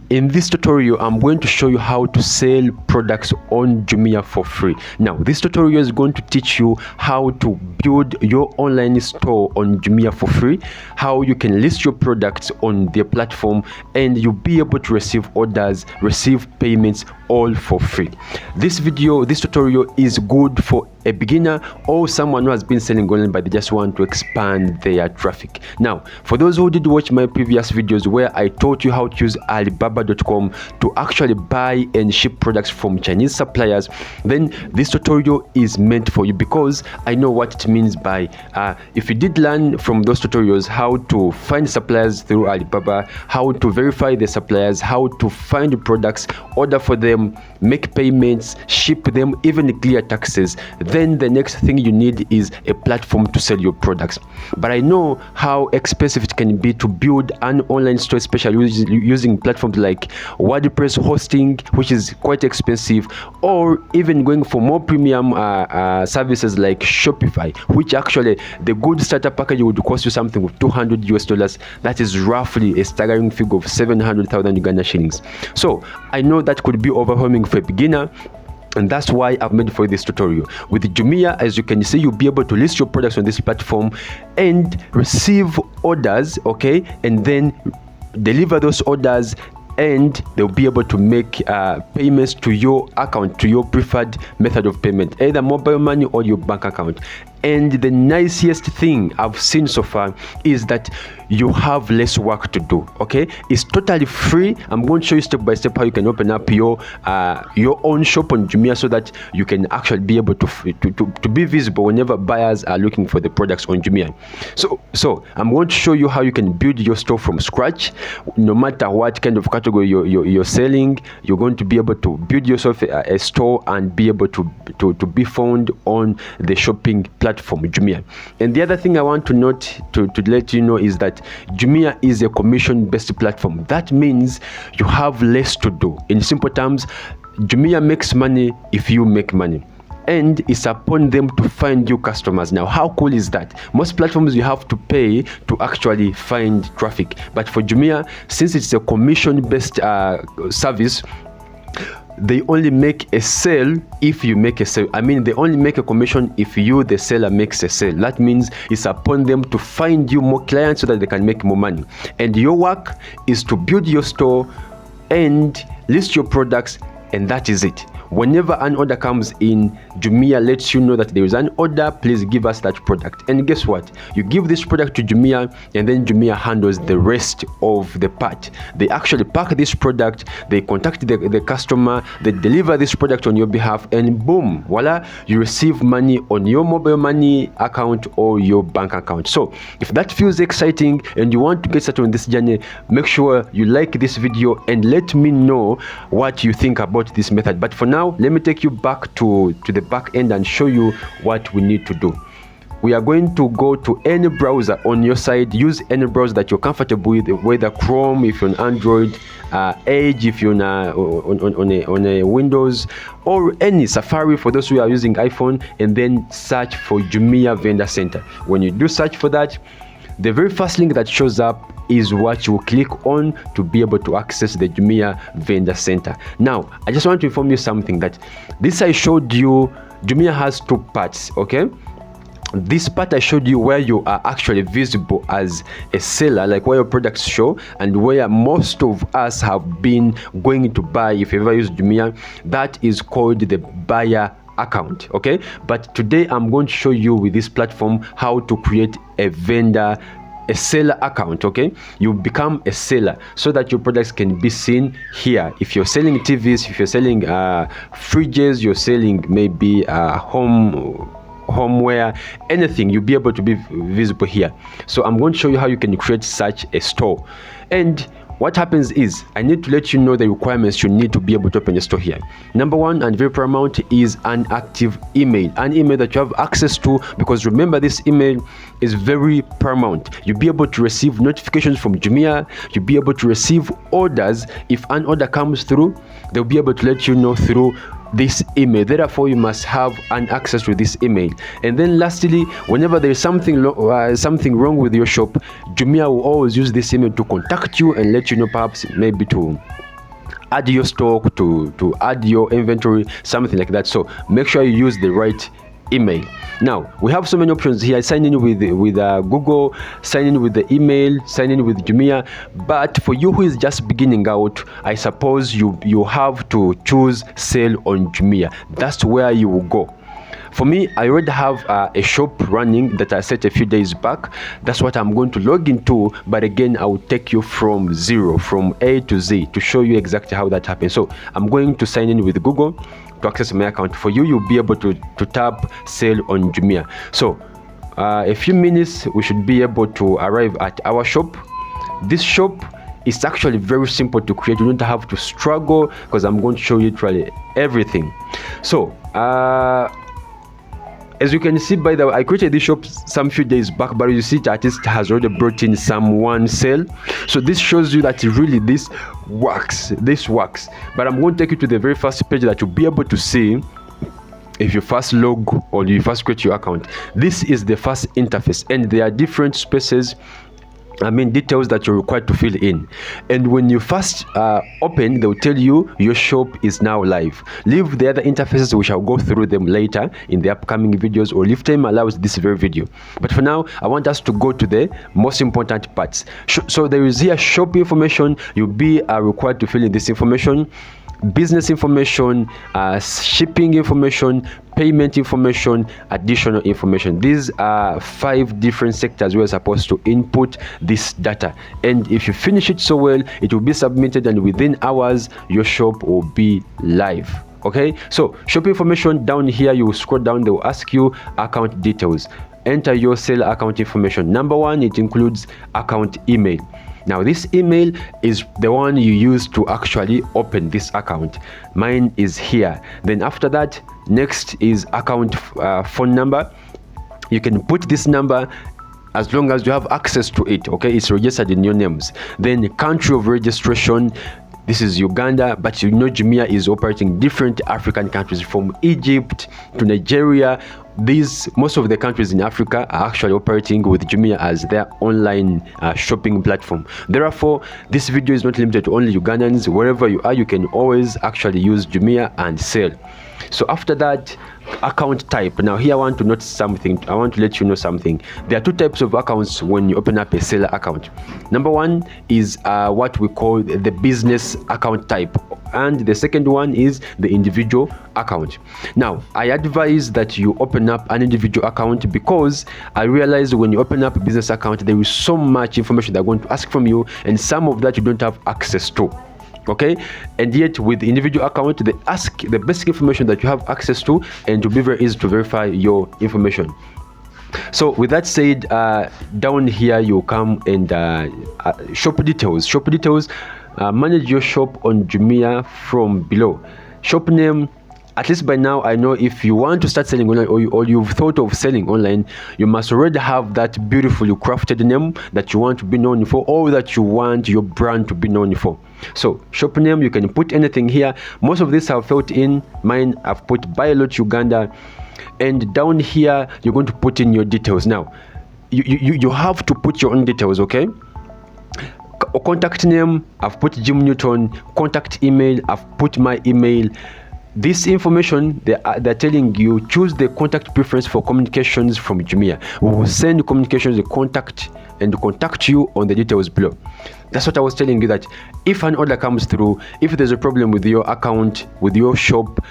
In this tutorial, I'm going to show you how to sell products on Jumia for free. Now, this tutorial is going to teach you how to build your online store on Jumia for free, how you can list your products on their platform, and you'll be able to receive orders, receive payments, all for free. This tutorial is good for a beginner or someone who has been selling online but they just want to expand their traffic. Now, for those who did watch my previous videos where I taught you how to use Alibaba.com to actually buy and ship products from Chinese suppliers, then this tutorial is meant for you, because I know what it means by if you did learn from those tutorials how to find suppliers through Alibaba, how to verify the suppliers, how to find the products, order for them, make payments, ship them, even clear taxes, then the next thing you need is a platform to sell your products. But I know how expensive it can be to build an online store, especially using platforms like WordPress hosting, which is quite expensive, or even going for more premium services like Shopify, which actually the good starter package would cost you something of $200. That is roughly a staggering figure of 700,000 Uganda shillings. So I know that could be overwhelming for a beginner, and that's why I've made for this tutorial. With Jumia, as you can see, you'll be able to list your products on this platform and receive orders, okay, and then deliver those orders, and they'll be able to make payments to your account, to your preferred method of payment, either mobile money or your bank account. And the nicest thing I've seen so far is that you have less work to do, okay? It's totally free. I'm going to show you step by step how you can open up your own shop on Jumia so that you can actually be able to be visible whenever buyers are looking for the products on Jumia. So I'm going to show you how you can build your store from scratch. No matter what kind of category you're selling, you're going to be able to build yourself a store and be able to be found on the shopping platform Jumia. And the other thing I want to note to let you know is that Jumia is a commission-based platform. That means you have less to do. In simple terms, Jumia makes money if you make money, and it's upon them to find you customers. Now, how cool is that? Most platforms you have to pay to actually find traffic, but for Jumia, since it's a commission-based service, they only make a sale if you make a sale. I mean, they only make a commission if you, the seller, makes a sale. That means it's upon them to find you more clients so that they can make more money. And your work is to build your store and list your products, and that is it. Whenever an order comes in, Jumia lets you know that there is an order, please give us that product. And guess what? You give this product to Jumia, and then Jumia handles the rest of the part. They actually pack this product, they contact the customer, they deliver this product on your behalf, and boom, voila, you receive money on your mobile money account or your bank account. So if that feels exciting and you want to get started on this journey, make sure you like this video and let me know what you think about this method. But for now, let me take you back to the back end and show you what we need to do. We are going to go to any browser on your side. Use any browser that you're comfortable with, whether Chrome if you're on Android, Edge if you're on a Windows, or any Safari for those who are using iPhone, and then search for Jumia Vendor Center. When you do search for that, the very first link that shows up is what you will click on to be able to access the Jumia Vendor Center. Now, I just want to inform you something, that this I showed you, Jumia has two parts, okay? This part I showed you where you are actually visible as a seller, like where your products show, and where most of us have been going to buy if you ever use Jumia, that is called the buyer account, okay? But today I'm going to show you with this platform how to create a seller account, okay? You become a seller so that your products can be seen here. If you're selling TVs, if you're selling fridges, you're selling maybe homeware, anything, you'll be able to be visible here. So I'm going to show you how you can create such a store. And what happens is, I need to let you know the requirements you need to be able to open a store here. Number one, and very paramount, is an active email. An email that you have access to, because remember, this email is very paramount. You'll be able to receive notifications from Jumia. You'll be able to receive orders. If an order comes through, they'll be able to let you know through this email. Therefore, you must have an access to this email. And then lastly, whenever there is something wrong with your shop, Jumia will always use this email to contact you and let you know, perhaps maybe to add your stock, to add your inventory, something like that. So make sure you use the right email. Now we have so many options here. Sign in with Google, sign in with the email, sign in with Jumia. But for you who is just beginning out, I suppose you have to choose sell on Jumia. That's where you will go. For me, I already have a shop running that I set a few days back. That's what I'm going to log into, but again, I will take you from zero, from A to Z, to show you exactly how that happens. So I'm going to sign in with Google to access my account. For you, you'll be able to tap sell on Jumia. So a few minutes, we should be able to arrive at our shop. This shop is actually very simple to create. You don't have to struggle, because I'm going to show you literally everything. So as you can see, by the way, I created this shop some few days back, but you see the artist has already brought in some one sale. So this shows you that really this works. But I'm going to take you to the very first page that you'll be able to see if you first log or you first create your account. This is the first interface, and there are different spaces, details that you're required to fill in. And when you first open, they'll tell you your shop is now live. Leave the other interfaces, we shall go through them later in the upcoming videos, or if time allows this very video. But for now, I want us to go to the most important parts. So there is here shop information. You'll be required to fill in this information: business information, shipping information, payment information, additional information. These are 5 different sectors we are supposed to input this data, and if you finish it so well, it will be submitted, and within hours your shop will be live. Okay, so shop information, down here you will scroll down, they will ask you account details. Enter your seller account information. Number 1, it includes account email. Now this email is the one you use to actually open this account. Mine is here. Then after that, next is account phone number. You can put this number as long as you have access to it. Okay, it's registered in your names. Then country of registration. This is Uganda, but you know Jumia is operating different African countries, from Egypt to Nigeria. Most of the countries in Africa are actually operating with Jumia as their online shopping platform. Therefore, this video is not limited to only Ugandans. Wherever you are, you can always actually use Jumia and sell. So after that, account type. Now here I want to note something. I want to let you know something. There are 2 types of accounts when you open up a seller account. Number 1 is what we call the business account type, and the second one is the individual account. Now I advise that you open up an individual account, because I realized when you open up a business account, there is so much information they're going to ask from you, and some of that you don't have access to. Okay, and yet with the individual account, they ask the basic information that you have access to, and it will be very easy to verify your information. So with that said, down here you come and shop details. Manage your shop on Jumia from below. Shop name. At least by now, I know if you want to start selling online, or you've thought of selling online, you must already have that beautifully crafted name that you want to be known for, or that you want your brand to be known for. So shop name, you can put anything here. Most of these have filled in. Mine, I've put Buy a Lot Uganda. And down here, you're going to put in your details. Now, you have to put your own details, okay? Contact name, I've put Jim Newton. Contact email, I've put my email. This information, they're telling you, choose the contact preference for communications from Jumia. We will send communications, the contact you on the details below. That's what I was telling you, that if an order comes through, if there's a problem with your account, with your shop,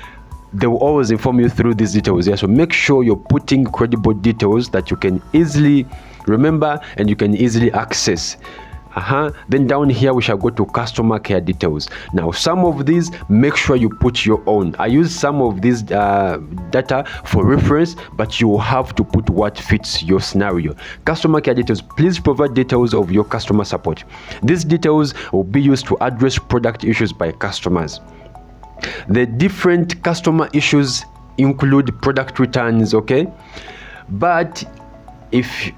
they will always inform you through these details. Yeah, so make sure you're putting credible details that you can easily remember and you can easily access. Then down here we shall go to customer care details. Now some of these, make sure you put your own. I use some of these data for reference, but you have to put what fits your scenario. Customer care details, please provide details of your customer support. These details will be used to address product issues by customers. The different customer issues include product returns, okay? But if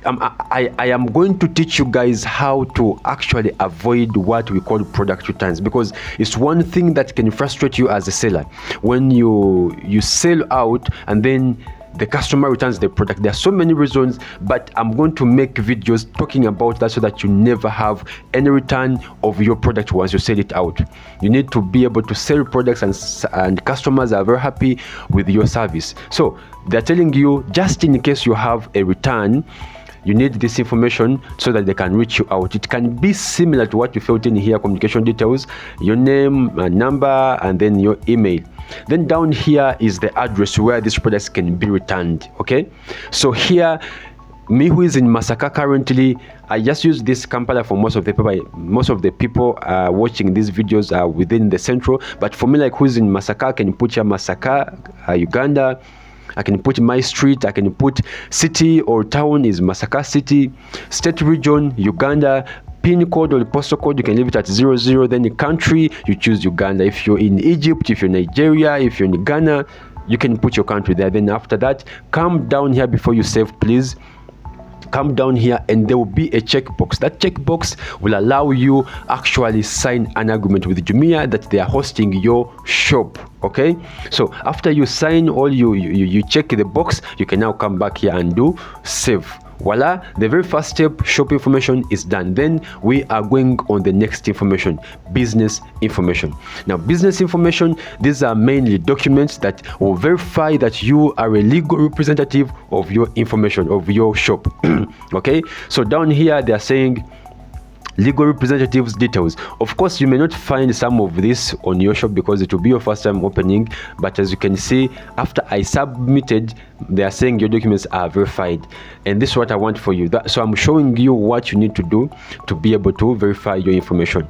I am going to teach you guys how to actually avoid what we call product returns, because it's one thing that can frustrate you as a seller when you sell out and then the customer returns the product. There are so many reasons, but I'm going to make videos talking about that so that you never have any return of your product once you sell it out. You need to be able to sell products, and customers are very happy with your service. So they're telling you, just in case you have a return, you need this information so that they can reach you out. It can be similar to what you filled in here: communication details, your name, number, and then your email. Then down here is the address where these products can be returned. Okay, so here, me who is in Masaka currently, I just use this Kampala for most of the people. Most of the people watching these videos are within the central, but for me, like who is in Masaka, I can put here Masaka, Uganda. I can put my street, I can put city or town is Masaka City, state region, Uganda, pin code or the postal code, you can leave it at 00. Then the country, you choose Uganda. If you're in Egypt, if you're in Nigeria, if you're in Ghana, you can put your country there. Then after that, come down here before you save, please. Come down here and there will be a checkbox. That checkbox will allow you actually sign an agreement with Jumia that they are hosting your shop. Okay, so after you sign all, you check the box, you can now come back here and do save. Voila, the very first step, shop information, is done. Then we are going on the next information, business information. Now, business information, these are mainly documents that will verify that you are a legal representative of your information, of your shop. Okay, so down here they are saying legal representatives details. Of course, you may not find some of this on your shop because it will be your first time opening, but as you can see, after I submitted, they are saying your documents are verified, and this is what I want for you. So I'm showing you what you need to do to be able to verify your information.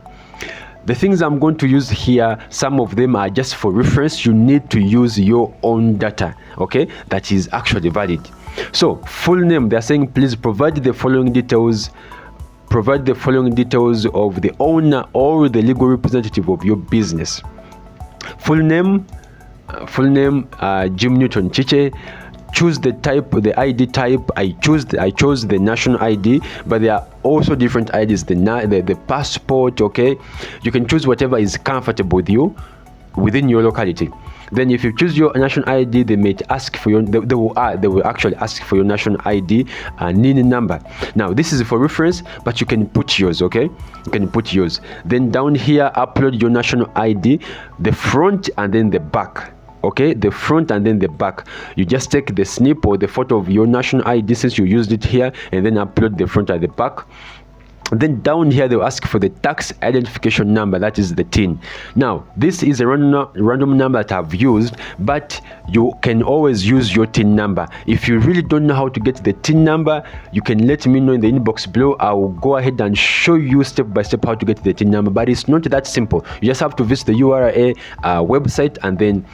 The things I'm going to use here, some of them are just for reference. You need to use your own data, okay, that is actually valid. So full name, they are saying please provide the following details. Provide the following details of the owner or the legal representative of your business. Full name, Jim Newton Chiche. Choose the type, the ID type. I chose the national ID, but there are also different IDs. The passport. Okay, you can choose whatever is comfortable with you within your locality. Then if you choose your national ID, they may ask for your, they will actually ask for your national ID NIN number. Now this is for reference, but you can put yours, okay? You can put yours. Then down here, upload your national ID, the front and then the back. Okay, the front and then the back. You just take the snip or the photo of your national ID since you used it here, and then upload the front and the back. Then down here they'll ask for the tax identification number, that is the TIN. Now this is a random number that I've used, but you can always use your TIN number. If you really don't know how to get the TIN number, you can let me know in the inbox below. I will go ahead and show you step by step how to get the TIN number, but it's not that simple. You just have to visit the URA website and then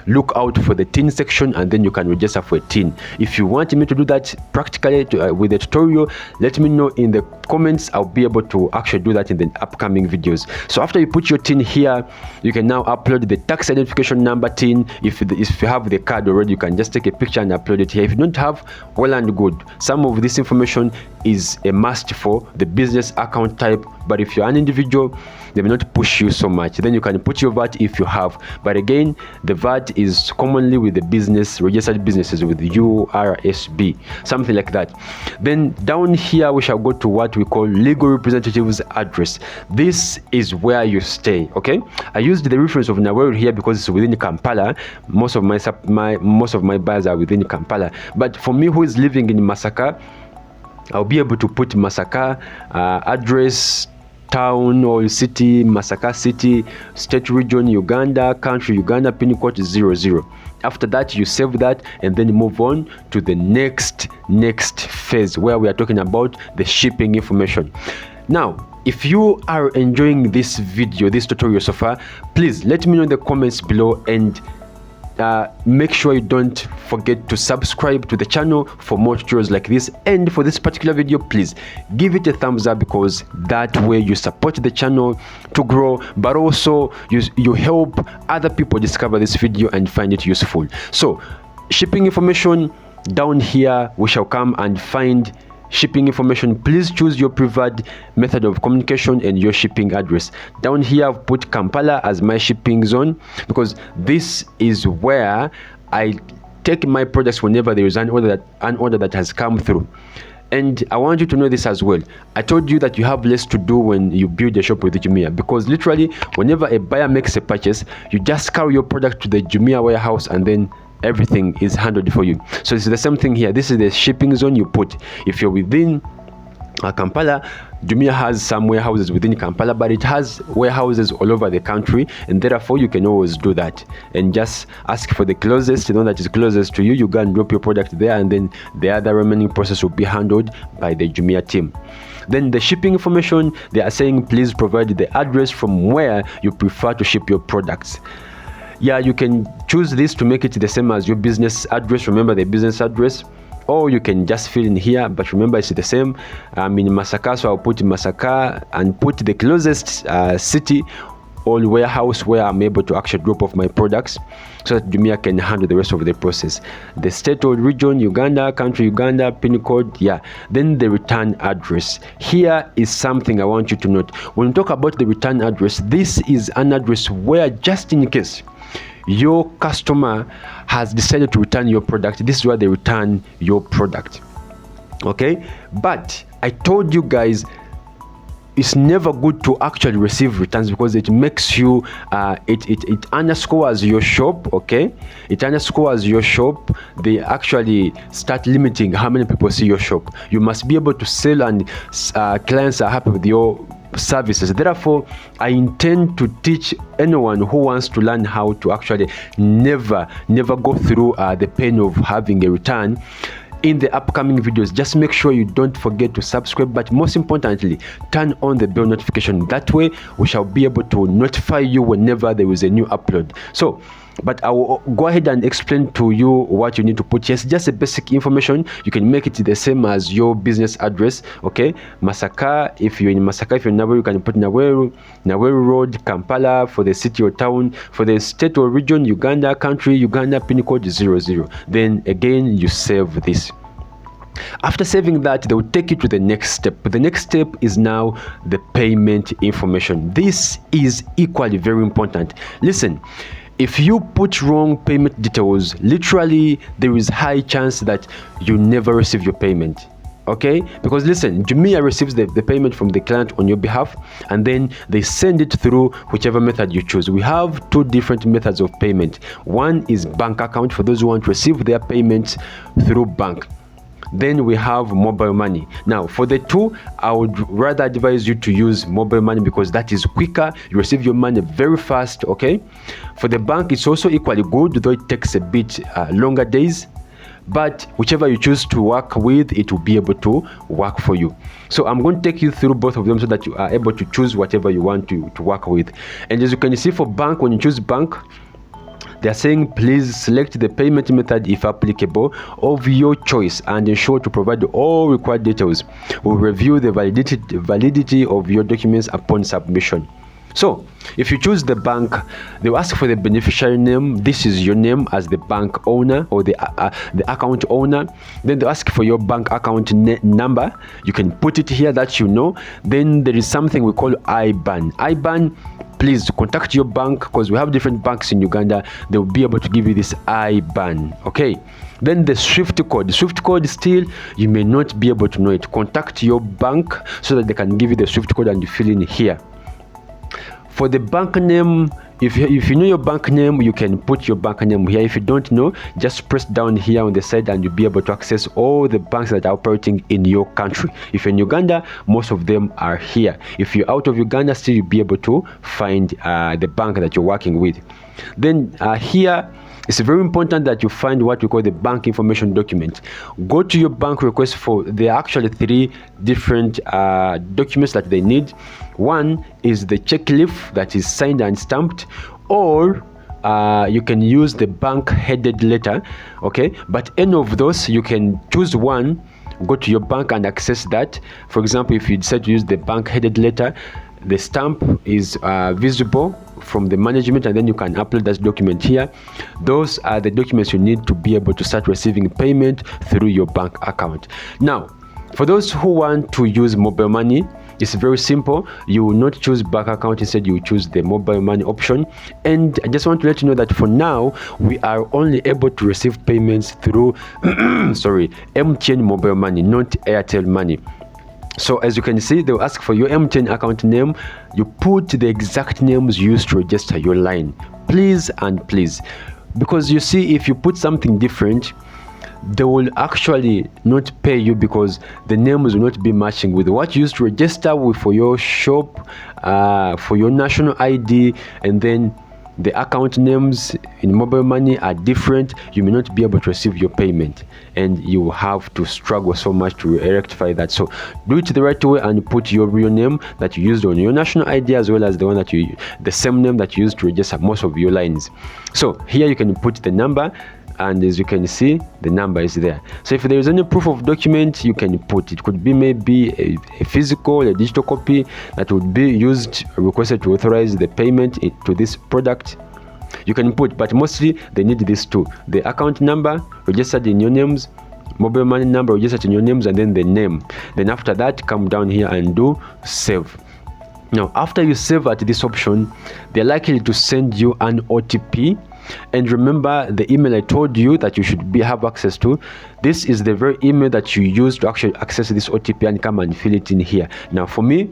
look out for the TIN section, and then you can register for a TIN. If you want me to do that practically with a tutorial, let me know in the comments. I'll be able to actually do that in the upcoming videos. So after you put your TIN here, you can now upload the tax identification number TIN. If you have the card already, you can just take a picture and upload it here. If you don't have, well and good. Some of this information is a must for the business account type, but if you're an individual, they will not push you so much. Then you can put your VAT if you have, but again, the VAT is commonly with the business, registered businesses with URSB, something like that. Then down here we shall go to what we call legal representative's address. This is where you stay. Okay, I used the reference of Naweru here because it's within Kampala. Most of my buyers are within Kampala, but for me who is living in Masaka, I'll be able to put Masaka address, town or city, Masaka city, state region, Uganda, country, Uganda, pin code 00. After that, you save that and then move on to the next phase where we are talking about the shipping information. Now, if you are enjoying this video, this tutorial so far, please let me know in the comments below, and make sure you don't forget to subscribe to the channel for more tutorials like this. And for this particular video, please give it a thumbs up, because that way you support the channel to grow, but also you help other people discover this video and find it useful. So shipping information, down here we shall come and find shipping information. Please choose your preferred method of communication and your shipping address. Down here I've put Kampala as my shipping zone because this is where I take my products whenever there is an order that has come through. And I want you to know this as well. I told you that you have less to do when you build a shop with Jumia, because literally whenever a buyer makes a purchase, you just carry your product to the Jumia warehouse and then everything is handled for you. So it's the same thing here. This is the shipping zone you put. If you're within Kampala, Jumia has some warehouses within Kampala, but it has warehouses all over the country, and therefore you can always do that and just ask for the closest, the one that is closest to you. You go and drop your product there, and then the other remaining process will be handled by the Jumia team. Then the shipping information, they are saying please provide the address from where you prefer to ship your products. Yeah, you can choose this to make it the same as your business address. Remember the business address, or you can just fill in here, but remember it's the same. I'm in Masaka, so I'll put Masaka and put the closest city or warehouse where I'm able to actually drop off my products, so that Jumia can handle the rest of the process. The state or region, Uganda, country Uganda, pin code, yeah. Then the return address. Here is something I want you to note. When we talk about the return address, this is an address where, just in case your customer has decided to return your product, this is where they return your product. Okay, but I told you guys it's never good to actually receive returns, because it makes you it underscores your shop. Okay, it underscores your shop. They actually start limiting how many people see your shop. You must be able to sell, and clients are happy with your services. Therefore, I intend to teach anyone who wants to learn how to actually never go through the pain of having a return in the upcoming videos. Just make sure you don't forget to subscribe, but most importantly, turn on the bell notification. That way we shall be able to notify you whenever there is a new upload. So, but I will go ahead and explain to you what you need to put. Yes, just a basic information. You can make it the same as your business address. Okay, Masaka, if you're in Masaka, if you're in Naweru, you can put Naweru Road, Kampala for the city or town. For the state or region, Uganda, country Uganda, pin code 00. Then again you save this. After saving that, they will take you to the next step. The next step is now the payment information. This is equally very important. Listen, if you put wrong payment details, literally there is high chance that you never receive your payment. Okay, because listen, Jumia receives the payment from the client on your behalf, and then they send it through whichever method you choose. We have two different methods of payment. One is bank account for those who want to receive their payments through bank. Then we have mobile money. Now for the two, I would rather advise you to use mobile money, because that is quicker. You receive your money very fast. Okay, for the bank, it's also equally good, though it takes a bit longer days. But whichever you choose to work with, it will be able to work for you. So I'm going to take you through both of them so that you are able to choose whatever you want to work with. And as you can see, for bank, when you choose bank, they are saying please select the payment method, if applicable, of your choice, and ensure to provide all required details. We'll review the validity of your documents upon submission. So if you choose the bank, they will ask for the beneficiary name. This is your name as the bank owner or the account owner. Then they ask for your bank account number. You can put it here, that you know. Then there is something we call IBAN. IBAN, please contact your bank, because we have different banks in Uganda. They will be able to give you this IBAN. Okay, then the SWIFT code. The SWIFT code, still you may not be able to know it. Contact your bank so that they can give you the SWIFT code and you fill in here. For the bank name, if you know your bank name, you can put your bank name here. If you don't know, just press down here on the side and you'll be able to access all the banks that are operating in your country. If you're in Uganda, most of them are here. If you're out of Uganda, still you'll be able to find the bank that you're working with. Then here, it's very important that you find what we call the bank information document. Go to your bank request for, there are actually three different documents that they need. One is the check leaf that is signed and stamped, or you can use the bank headed letter. Okay, but any of those, you can choose one, go to your bank and access that. For example, if you decide to use the bank headed letter, the stamp is visible from the management, and then you can upload that document here. Those are the documents you need to be able to start receiving payment through your bank account. Now, for those who want to use mobile money, It's very simple. You will not choose bank account, instead you will choose the mobile money option. And I just want to let you know that for now we are only able to receive payments through sorry, MTN mobile money, not Airtel money. So as you can see, they'll ask for your MTN account name. You put the exact names used to register your line, please and please, because you see, if you put something different, they will actually not pay you, because the names will not be matching with what you used to register with for your shop, for your national ID, and then the account names in mobile money are different. You may not be able to receive your payment, and you will have to struggle so much to rectify that. So do it the right way and put your real name that you used on your national ID, as well as the one that the same name that you used to register most of your lines. So here you can put the number, and as you can see, the number is there. So if there is any proof of document, you can put it. Could be maybe a physical, a digital copy that would be used, requested to authorize the payment to this product. You can put, but mostly they need these two: the account number registered in your names, mobile money number registered in your names, and then the name. Then after that, come down here and do save. Now after you save at this option, they're likely to send you an OTP. And remember the email I told you that you should have access to. This is the very email that you use to actually access this OTP and come and fill it in here. Now for me,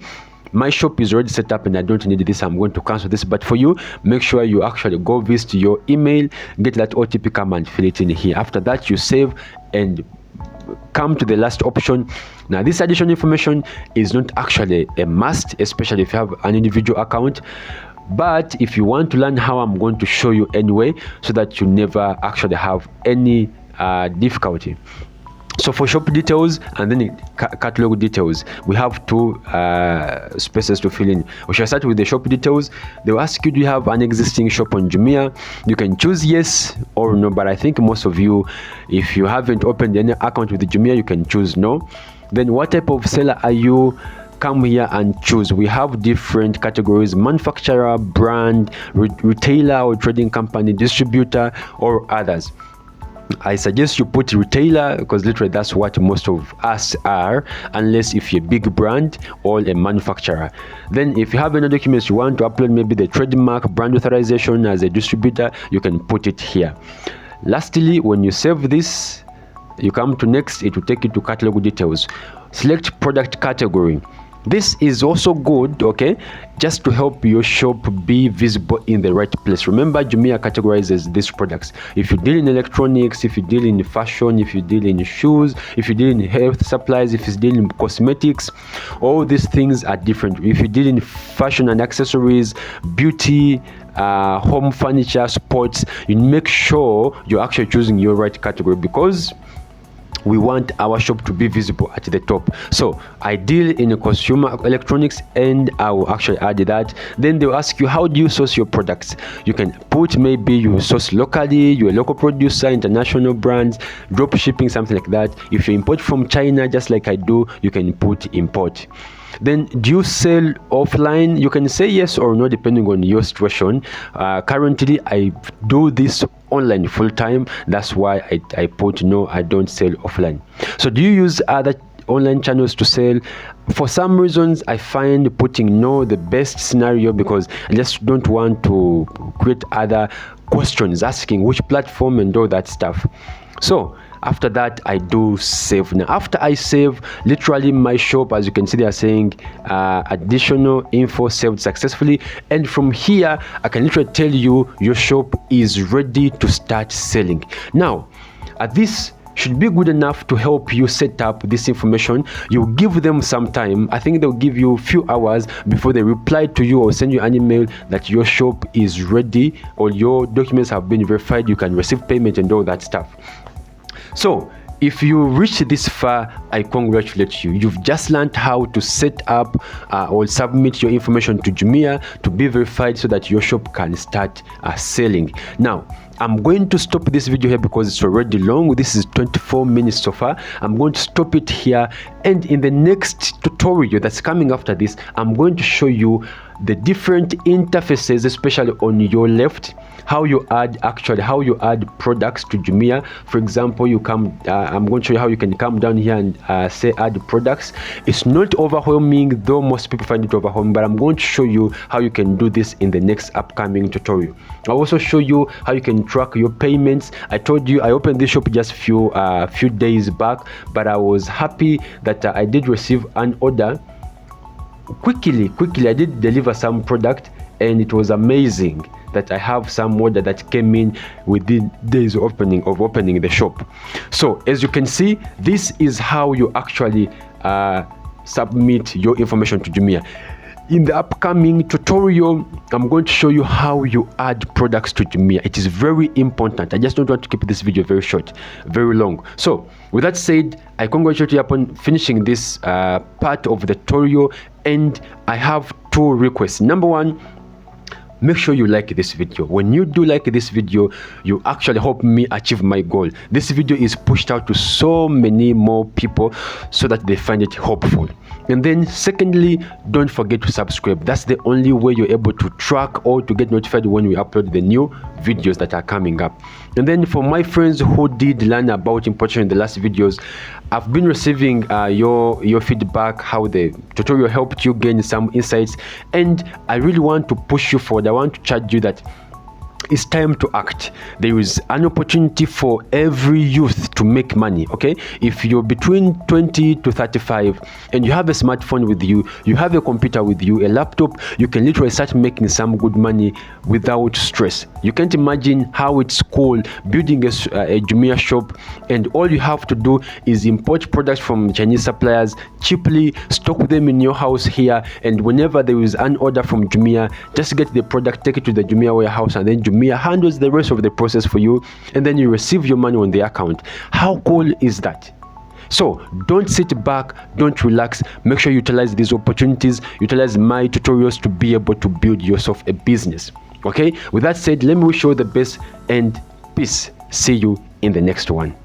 my shop is already set up and I don't need this. I'm going to cancel this. But for you, make sure you actually go visit your email, get that OTP, come and fill it in here. After that, you save and come to the last option. Now this additional information is not actually a must, especially if you have an individual account. But if you want to learn how, I'm going to show you anyway, so that you never actually have any difficulty. So for shop details and then catalog details, we have two spaces to fill in. We shall start with the shop details. They will ask you, do you have an existing shop on Jumia? You can choose yes or no, but I think most of you, if you haven't opened any account with the Jumia, you can choose no. Then what type of seller are you? Come here and choose. We have different categories: manufacturer, brand, retailer or trading company, distributor, or others. I suggest you put retailer, because literally that's what most of us are, unless if you're a big brand or a manufacturer. Then if you have any documents you want to upload, maybe the trademark, brand authorization as a distributor, you can put it here. Lastly, when you save this, you come to next, it will take you to catalog details. Select product category. This is also good, okay, just to help your shop be visible in the right place. Remember, Jumia categorizes these products. If you deal in electronics, if you deal in fashion, if you deal in shoes, if you deal in health supplies, if you deal in cosmetics, all these things are different. If you deal in fashion and accessories, beauty, home furniture, sports, you make sure you're actually choosing your right category, because we want our shop to be visible at the top. So I deal in consumer electronics, and I will actually add that. Then they'll ask you, how do you source your products? You can put maybe you source locally, you're a local producer, international brands, drop shipping, something like that. If you import from China, just like I do, you can put import. Then do you sell offline? You can say yes or no depending on your situation. Currently I do this online full time, that's why I put no, I don't sell offline. So do you use other online channels to sell? For some reasons I find putting no the best scenario, because I just don't want to create other questions asking which platform and all that stuff. So after that I do save. Now after I save, literally my shop, as you can see, they are saying additional info saved successfully, and from here I can literally tell you your shop is ready to start selling. Now this should be good enough to help you set up this information. You give them some time. I think they'll give you a few hours before they reply to you or send you an email that your shop is ready, or your documents have been verified, you can receive payment and all that stuff. So if you reach this far, I congratulate you. You've just learned how to set up or submit your information to Jumia to be verified, so that your shop can start selling. Now I'm going to stop this video here because it's already long. This is 24 minutes so far. I'm going to stop it here, and in the next tutorial that's coming after this, I'm going to show you the different interfaces, especially on your left, how you add products to Jumia. For example, you come I'm going to show you how you can come down here and say add products. It's not overwhelming, though most people find it overwhelming, but I'm going to show you how you can do this in the next upcoming tutorial. I'll also show you how you can track your payments. I told you I opened this shop just few days back, but I was happy that I did receive an order quickly. I did deliver some product, and it was amazing that I have some order that came in within days of opening the shop. So as you can see, this is how you actually submit your information to Jumia. In the upcoming tutorial, I'm going to show you how you add products to Jumia. It is very important. I just don't want to keep this video very short, very long. So with that said, I congratulate you upon finishing this part of the tutorial, and I have 2 requests. Number 1, make sure you like this video. When you do like this video, you actually help me achieve my goal. This video is pushed out to so many more people so that they find it helpful. And then secondly, don't forget to subscribe. That's the only way you're able to track or to get notified when we upload the new videos that are coming up. And then for my friends who did learn about importation in the last videos, I've been receiving your feedback, how the tutorial helped you gain some insights, and I really want to push you forward. I want to charge you that it's time to act. There is an opportunity for every youth to make money. Okay, if you're between 20 to 35 and you have a smartphone with you, you have a computer with you, a laptop, you can literally start making some good money without stress. You can't imagine how it's cool building a Jumia shop, and all you have to do is import products from Chinese suppliers cheaply, stock them in your house here, and whenever there is an order from Jumia, just get the product, take it to the Jumia warehouse, and then Jumia handles the rest of the process for you, and then you receive your money on the account. How cool is that? So don't sit back, don't relax. Make sure you utilize these opportunities, utilize my tutorials to be able to build yourself a business. Okay, with that said, let me wish you all the best and peace. See you in the next one.